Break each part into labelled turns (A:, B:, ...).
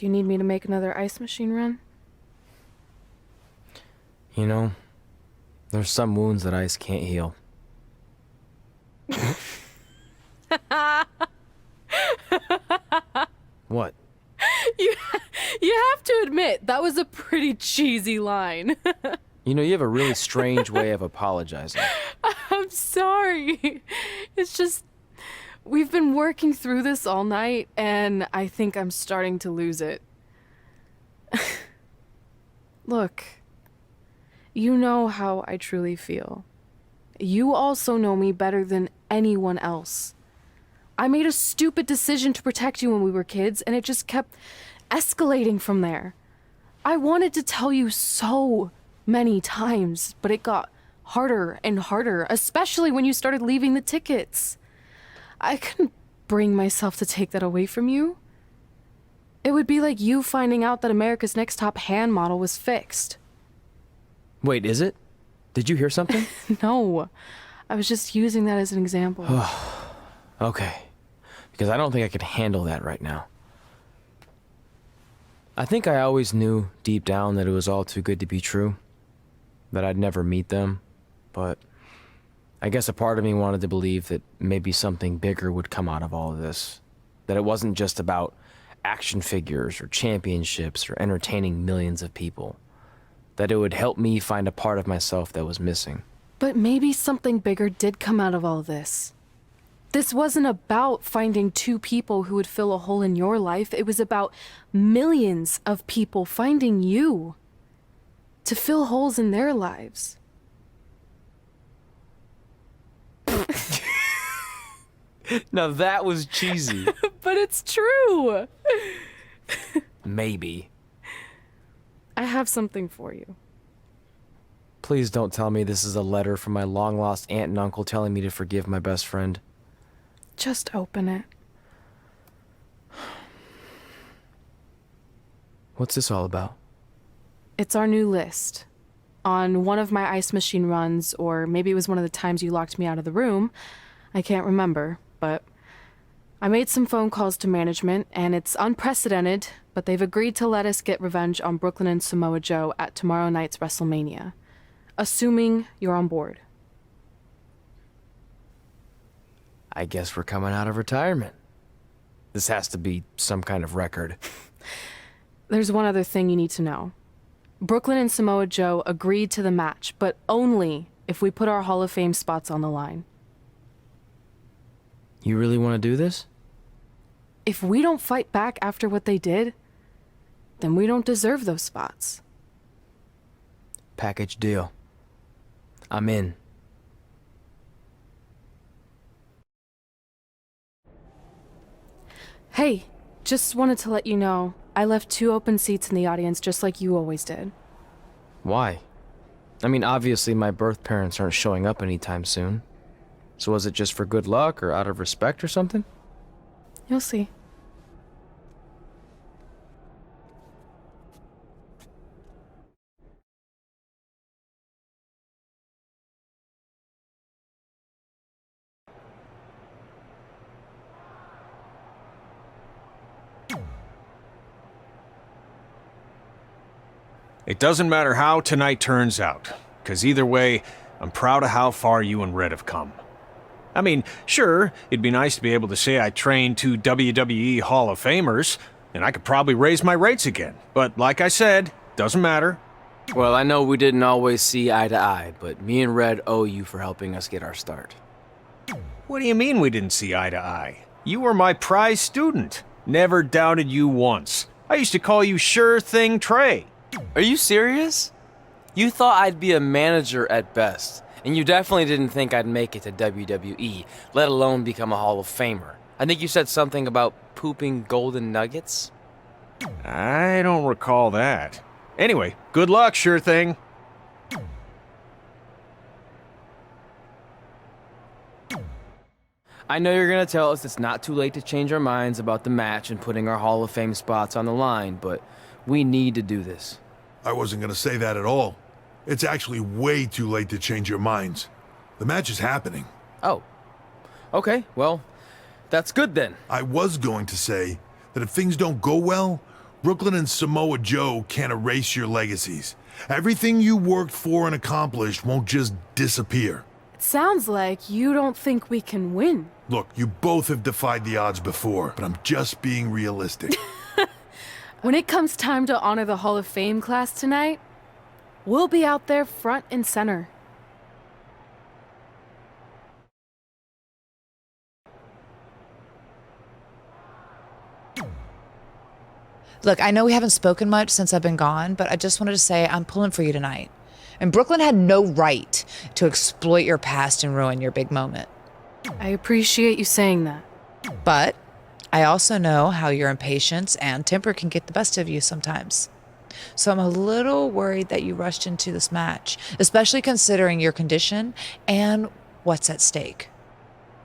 A: Do you need me to make another ice machine run?
B: You know, there's some wounds that ice can't heal. What?
A: You have to admit, that was a pretty cheesy line.
B: You know, you have a really strange way of apologizing.
A: I'm sorry. It's just, we've been working through this all night, and I think I'm starting to lose it. Look, you know how I truly feel. You also know me better than anyone else. I made a stupid decision to protect you when we were kids, and it just kept escalating from there. I wanted to tell you so many times, but it got harder and harder, especially when you started leaving the tickets. I couldn't bring myself to take that away from you. It would be like you finding out that America's Next Top Hand model was fixed.
B: Wait, is it? Did you hear something?
A: No, I was just using that as an example.
B: Okay, because I don't think I could handle that right now. I think I always knew deep down that it was all too good to be true, that I'd never meet them, but I guess a part of me wanted to believe that maybe something bigger would come out of all of this, that it wasn't just about action figures or championships or entertaining millions of people, that it would help me find a part of myself that was missing.
A: But maybe something bigger did come out of all of this. This wasn't about finding two people who would fill a hole in your life. It was about millions of people finding you to fill holes in their lives.
B: Now that was cheesy.
A: But it's true.
B: Maybe.
A: I have something for you.
B: Please don't tell me this is a letter from my long-lost aunt and uncle telling me to forgive my best friend.
A: Just open it.
B: What's this all about?
A: It's our new list. On one of my ice machine runs, or maybe it was one of the times you locked me out of the room, I can't remember, but I made some phone calls to management, and it's unprecedented, but they've agreed to let us get revenge on Brooklyn and Samoa Joe at tomorrow night's WrestleMania, assuming you're on board.
B: I guess we're coming out of retirement. This has to be some kind of record.
A: There's one other thing you need to know. Brooklyn and Samoa Joe agreed to the match, but only if we put our Hall of Fame spots on the line.
B: You really want to do this?
A: If we don't fight back after what they did, then we don't deserve those spots.
B: Package deal. I'm in.
A: Hey, just wanted to let you know, I left 2 open seats in the audience just like you always did.
B: Why? I mean, obviously my birth parents aren't showing up anytime soon. So was it just for good luck or out of respect or something?
A: You'll see.
C: It doesn't matter how tonight turns out, because either way, I'm proud of how far you and Red have come. I mean, sure, it'd be nice to be able to say I trained 2 WWE Hall of Famers, and I could probably raise my rates again. But like I said, doesn't matter.
B: Well, I know we didn't always see eye to eye, but me and Red owe you for helping us get our start.
C: What do you mean we didn't see eye to eye? You were my prize student. Never doubted you once. I used to call you Sure Thing Trey.
B: Are you serious? You thought I'd be a manager at best, and you definitely didn't think I'd make it to WWE, let alone become a Hall of Famer. I think you said something about pooping golden nuggets?
C: I don't recall that. Anyway, good luck, Sure Thing.
B: I know you're gonna tell us it's not too late to change our minds about the match and putting our Hall of Fame spots on the line, but we need to do this.
D: I wasn't going to say that at all. It's actually way too late to change your minds. The match is happening.
B: Oh. Okay, well, that's good then.
D: I was going to say that if things don't go well, Brooklyn and Samoa Joe can't erase your legacies. Everything you worked for and accomplished won't just disappear.
A: It sounds like you don't think we can win.
D: Look, you both have defied the odds before, but I'm just being realistic.
A: When it comes time to honor the Hall of Fame class tonight, we'll be out there front and center.
E: Look, I know we haven't spoken much since I've been gone, but I just wanted to say I'm pulling for you tonight. And Brooklyn had no right to exploit your past and ruin your big moment.
A: I appreciate you saying that.
E: But I also know how your impatience and temper can get the best of you sometimes. So I'm a little worried that you rushed into this match, especially considering your condition and what's at stake.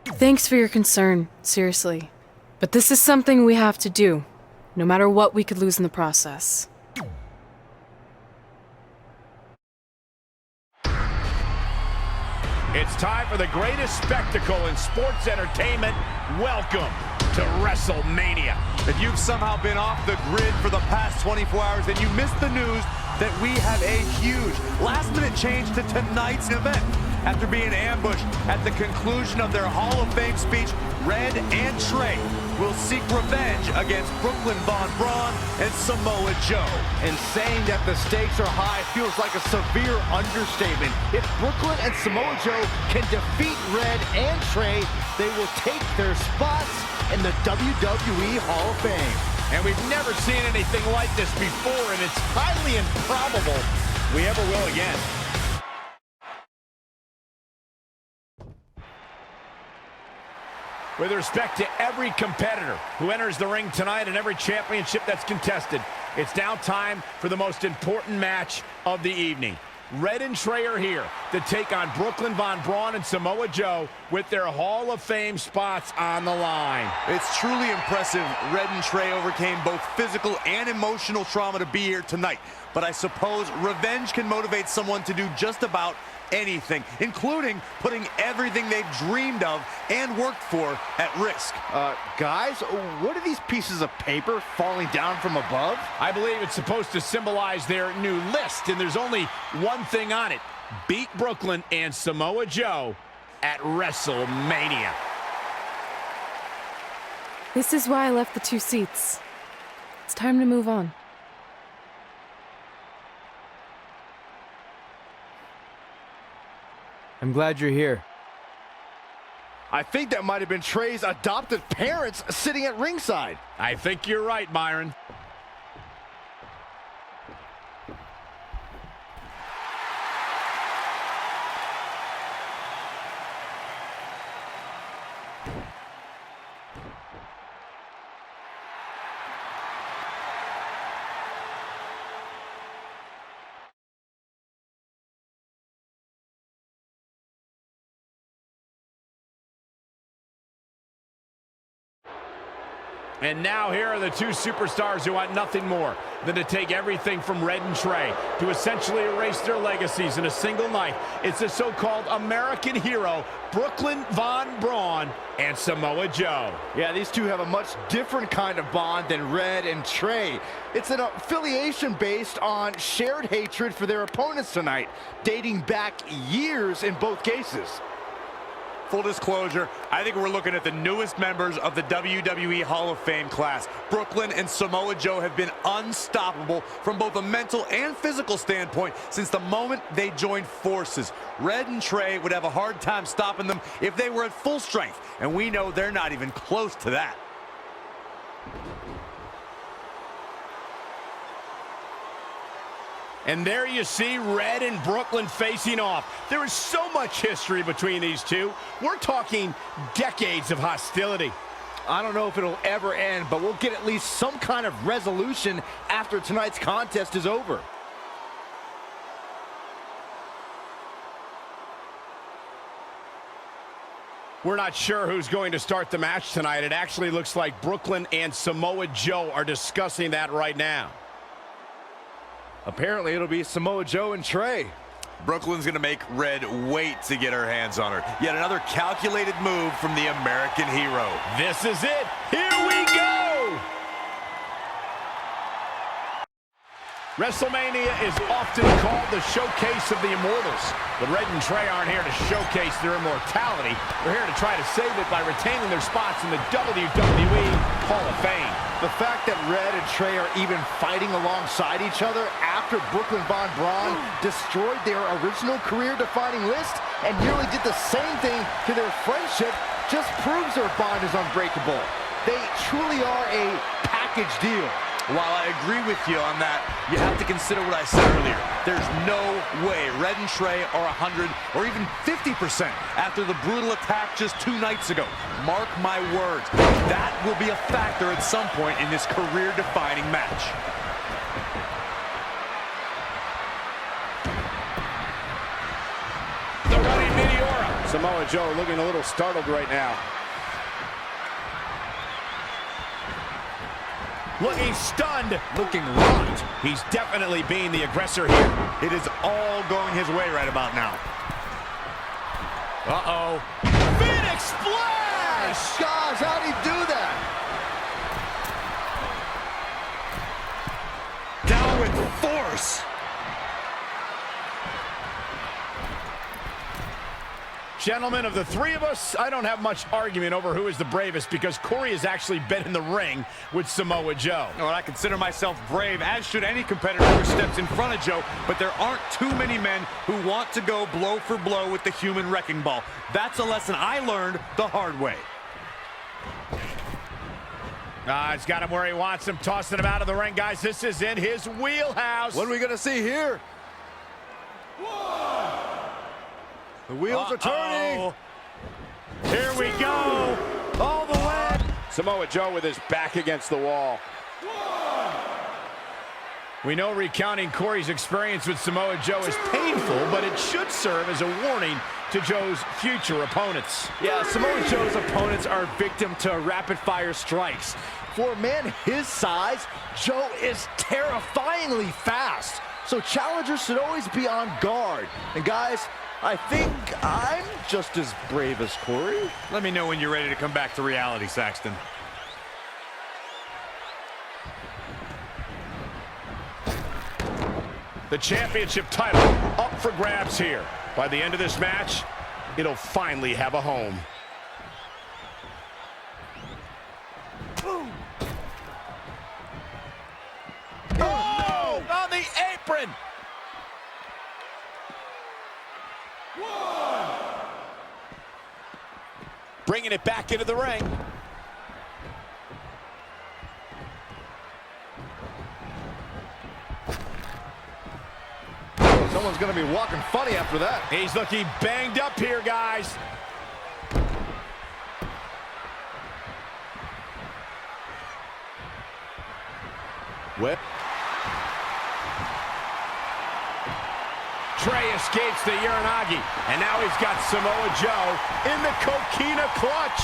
A: Thanks for your concern, seriously. But this is something we have to do, no matter what we could lose in the process.
F: It's time for the greatest spectacle in sports entertainment. Welcome to WrestleMania.
G: If you've somehow been off the grid for the past 24 hours, then you missed the news that we have a huge last-minute change to tonight's event. After being ambushed at the conclusion of their Hall of Fame speech, Red and Trey will seek revenge against Brooklyn Von Braun and Samoa Joe.
F: And saying that the stakes are high feels like a severe understatement. If Brooklyn and Samoa Joe can defeat Red and Trey, they will take their spots in the WWE Hall of Fame. And we've never seen anything like this before, and it's highly improbable we ever will again. With respect to every competitor who enters the ring tonight and every championship that's contested, it's now time for the most important match of the evening. Red and Trey are here to take on Brooklyn Von Braun and Samoa Joe with their Hall of Fame spots on the line.
G: It's truly impressive Red and Trey overcame both physical and emotional trauma to be here tonight. But I suppose revenge can motivate someone to do just about anything, including putting everything they've dreamed of and worked for at risk.
F: Guys, what are these pieces of paper falling down from above? I believe it's supposed to symbolize their new list, and there's only one thing on it. Beat Brooklyn and Samoa Joe at WrestleMania.
A: This is why I left the 2 seats. It's time to move on.
B: I'm glad you're here.
F: I think that might have been Trey's adopted parents sitting at ringside. I think you're right, Myron. And now here are the 2 superstars who want nothing more than to take everything from Red and Trey to essentially erase their legacies in a single night. It's the so-called American hero, Brooklyn Von Braun and Samoa Joe. Yeah, these two have a much different kind of bond than Red and Trey. It's an affiliation based on shared hatred for their opponents tonight, dating back years in both cases.
G: Full disclosure, I think we're looking at the newest members of the WWE Hall of Fame class. Brooklyn and Samoa Joe have been unstoppable from both a mental and physical standpoint since the moment they joined forces. Red and Trey would have a hard time stopping them if they were at full strength, and we know they're not even close to that.
F: And there you see Red and Brooklyn facing off. There is so much history between these two. We're talking decades of hostility. I don't know if it'll ever end, but we'll get at least some kind of resolution after tonight's contest is over. We're not sure who's going to start the match tonight. It actually looks like Brooklyn and Samoa Joe are discussing that right now. Apparently, it'll be Samoa Joe and Trey.
G: Brooklyn's gonna make Red wait to get her hands on her. Yet another calculated move from the American hero.
F: This is it. Here we go. WrestleMania is often called the showcase of the immortals. But Red and Trey aren't here to showcase their immortality. They're here to try to save it by retaining their spots in the WWE Hall of Fame.
H: The fact that Red and Trey are even fighting alongside each other after Brooklyn Von Braun destroyed their original career-defining list and nearly did the same thing to their friendship just proves their bond is unbreakable. They truly are a package deal.
G: While I agree with you on that, you have to consider what I said earlier. There's no way Red and Trey are 100 or even 50% after the brutal attack just 2 nights ago. Mark my words, that will be a factor at some point in this career-defining match.
F: The running Meteora. Samoa Joe looking a little startled right now. Looking stunned, looking rocked. He's definitely being the aggressor here.
G: It is all going his way right about now.
F: Uh-oh. Phoenix Splash!
H: Gosh, how'd he do that?
G: Down with force.
F: Gentlemen, of the three of us, I don't have much argument over who is the bravest because Corey has actually been in the ring with Samoa Joe.
G: Well, I consider myself brave, as should any competitor who steps in front of Joe, but there aren't too many men who want to go blow for blow with the human wrecking ball. That's a lesson I learned the hard way.
F: He's got him where he wants him, tossing him out of the ring. Guys, this is in his wheelhouse.
H: What are we going to see here? The wheels are turning.
F: Here we go. All the way. Samoa Joe with his back against the wall. We know recounting Corey's experience with Samoa Joe is painful, but it should serve as a warning to Joe's future opponents.
H: Yeah, Samoa Joe's opponents are victim to rapid-fire strikes. For a man his size, Joe is terrifyingly fast. So challengers should always be on guard. And guys, I think I'm just as brave as Corey.
G: Let me know when you're ready to come back to reality, Saxton.
F: The championship title up for grabs here. By the end of this match, it'll finally have a home. Oh! On the apron! Bringing it back into the ring.
H: Someone's going to be walking funny after that.
F: He's looking banged up here, guys.
H: Whip.
F: Trey escapes the Uranagi, and now he's got Samoa Joe in the Coquina clutch.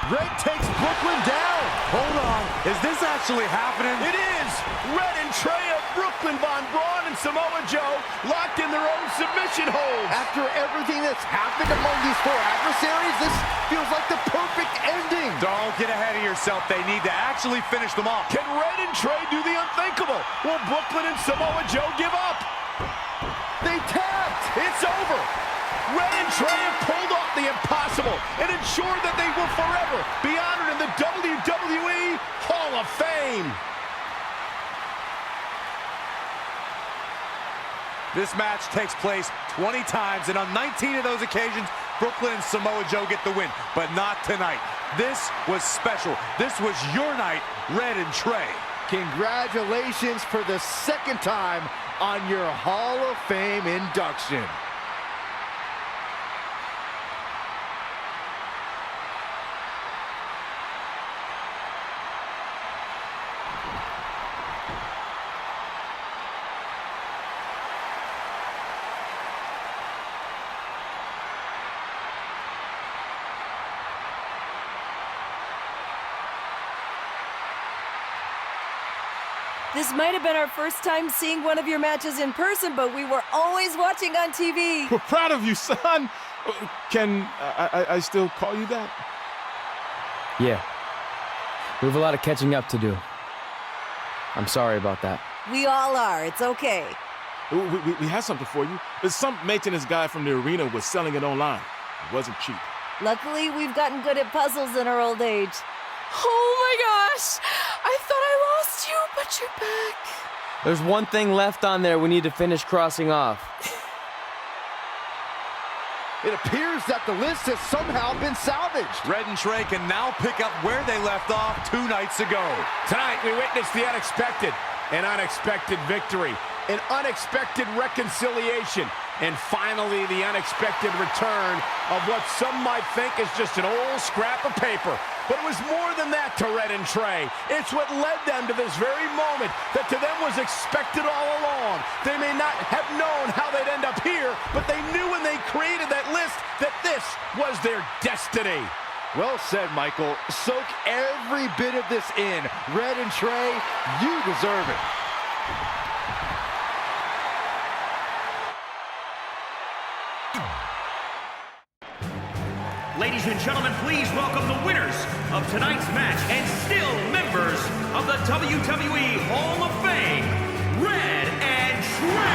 H: Red takes Brooklyn down.
G: Hold on, is this actually happening?
F: It is! Red and Trey of Brooklyn, Von Braun and Samoa Joe locked in their own submission holds.
H: After everything that's happened among these 4 adversaries, this feels like the perfect ending.
G: Don't get ahead of yourself. They need to actually finish them off.
F: Can Red and Trey do the unthinkable? Will Brooklyn and Samoa Joe give up?
H: They tapped.
F: It's over. Red and Trey have pulled off the impossible and ensured that they will forever be honored in the WWE Hall of Fame.
G: This match takes place 20 times, and on 19 of those occasions, Brooklyn and Samoa Joe get the win, but not tonight. This was special. This was your night, Red and Trey.
H: Congratulations for the 2nd time on your Hall of Fame induction.
I: This might have been our first time seeing one of your matches in person, but we were always watching on TV.
J: We're proud of you, son. Can I still call you that?
B: Yeah. We have a lot of catching up to do. I'm sorry about that.
I: We all are. It's okay.
J: We have something for you. Some maintenance guy from the arena was selling it online. It wasn't cheap.
I: Luckily, we've gotten good at puzzles in our old age.
A: Oh my gosh! I thought I lost you, but you're back.
B: There's one thing left on there we need to finish crossing off.
H: It appears that the list has somehow been salvaged.
G: Red and Trey can now pick up where they left off 2 nights ago.
F: Tonight, we witnessed the unexpected, an unexpected victory, an unexpected reconciliation, and finally the unexpected return of what some might think is just an old scrap of paper. But it was more than that to Red and Trey. It's what led them to this very moment that to them was expected all along. They may not have known how they'd end up here, but they knew when they created that list that this was their destiny.
H: Well said, Michael. Soak every bit of this in. Red and Trey, you deserve it.
K: Ladies and gentlemen, please welcome the winners of tonight's match and still members of the WWE Hall of Fame, Red and Trey.